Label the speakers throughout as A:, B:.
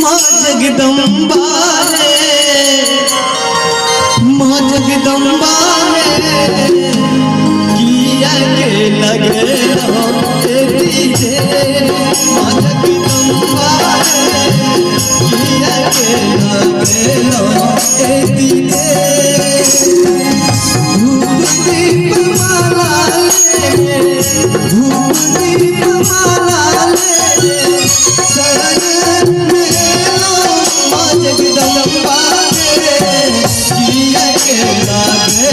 A: माँ जगदम्बा माँ जगदम्बा किया के लगे दीजे माँ जगदम्बा किया के लगे दीजे धूप दीप माला ले धूप दीप माला ले शरण में लो माँ जगदम्बा किया के लगे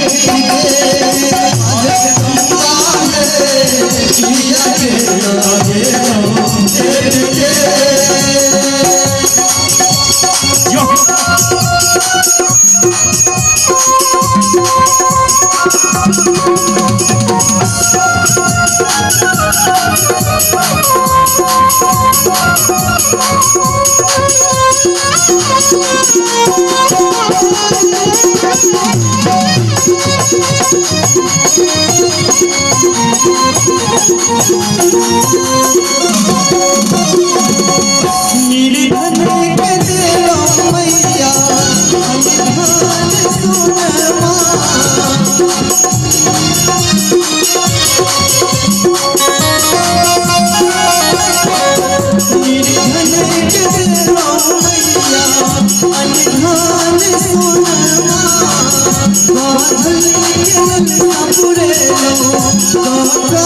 A: दीजे माँ जगदम्बा किया के लगे दीजे। निर्धन के दिलो मैया निर्धन सुन निर्धन के दिलो मैया निर्धन सुन बाधल पुरे जगदम्बा हमरा